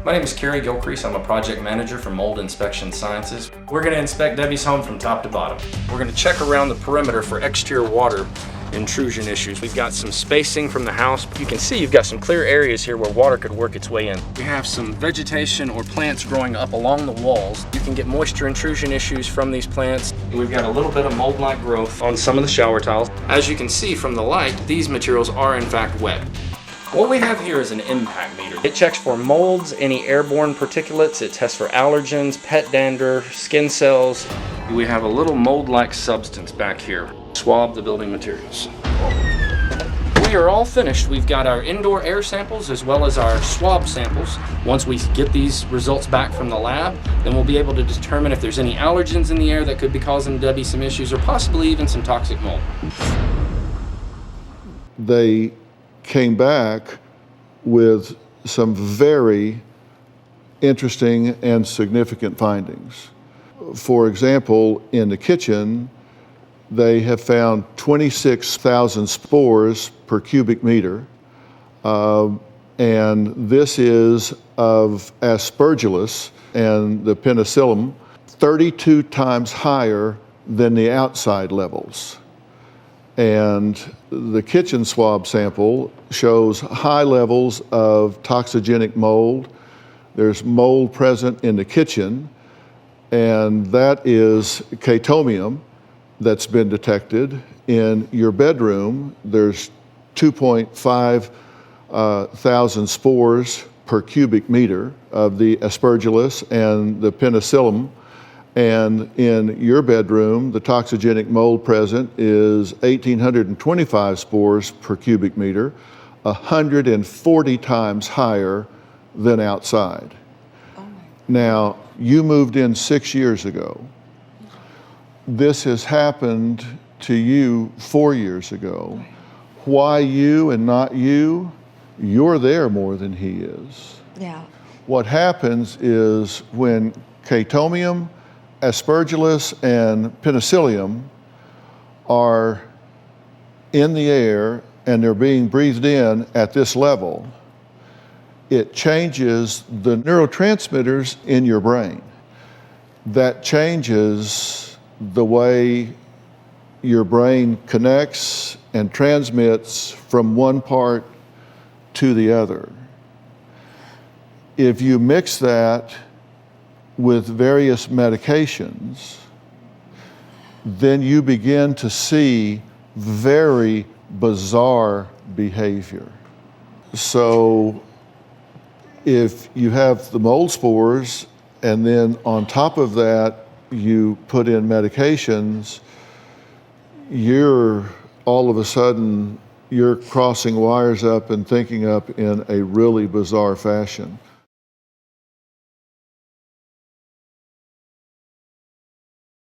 My name is Kerry Gilcrease. I'm a project manager for Mold Inspection Sciences. We're going to inspect Debbie's home from top to bottom. We're going to check around the perimeter for exterior water intrusion issues. We've got some spacing from the house. You can see you've got some clear areas here where water could work its way in. We have some vegetation or plants growing up along the walls. You can get moisture intrusion issues from these plants. We've got a little bit of mold-like growth on some of the shower tiles. As you can see from the light, these materials are in fact wet. What we have here is an impact meter. It checks for molds, any airborne particulates. It tests for allergens, pet dander, skin cells. We have a little mold-like substance back here. Swab the building materials. We are all finished. We've got our indoor air samples as well as our swab samples. Once we get these results back from the lab, then we'll be able to determine if there's any allergens in the air that could be causing Debbie some issues or possibly even some toxic mold. They came back with some very interesting and significant findings. For example, in the kitchen, they have found 26,000 spores per cubic meter, and this is of Aspergillus and the penicillium, 32 times higher than the outside levels. And the kitchen swab sample shows high levels of toxigenic mold. There's mold present in the kitchen, and that is chaetomium that's been detected. In your bedroom, there's 2.5 thousand spores per cubic meter of the Aspergillus and the penicillium. And in your bedroom, the toxigenic mold present is 1,825 spores per cubic meter, 140 times higher than outside. Now, you moved in 6 years ago. This has happened to you 4 years ago. Why you and not you? You're there more than he is. Yeah. What happens is when chaetomium, Aspergillus, and penicillium are in the air and they're being breathed in at this level, it changes the neurotransmitters in your brain. That changes the way your brain connects and transmits from one part to the other. If you mix that with various medications, then you begin to see very bizarre behavior. So if you have the mold spores and then on top of that you put in medications, you're all of a sudden, you're crossing wires up and thinking up in a really bizarre fashion.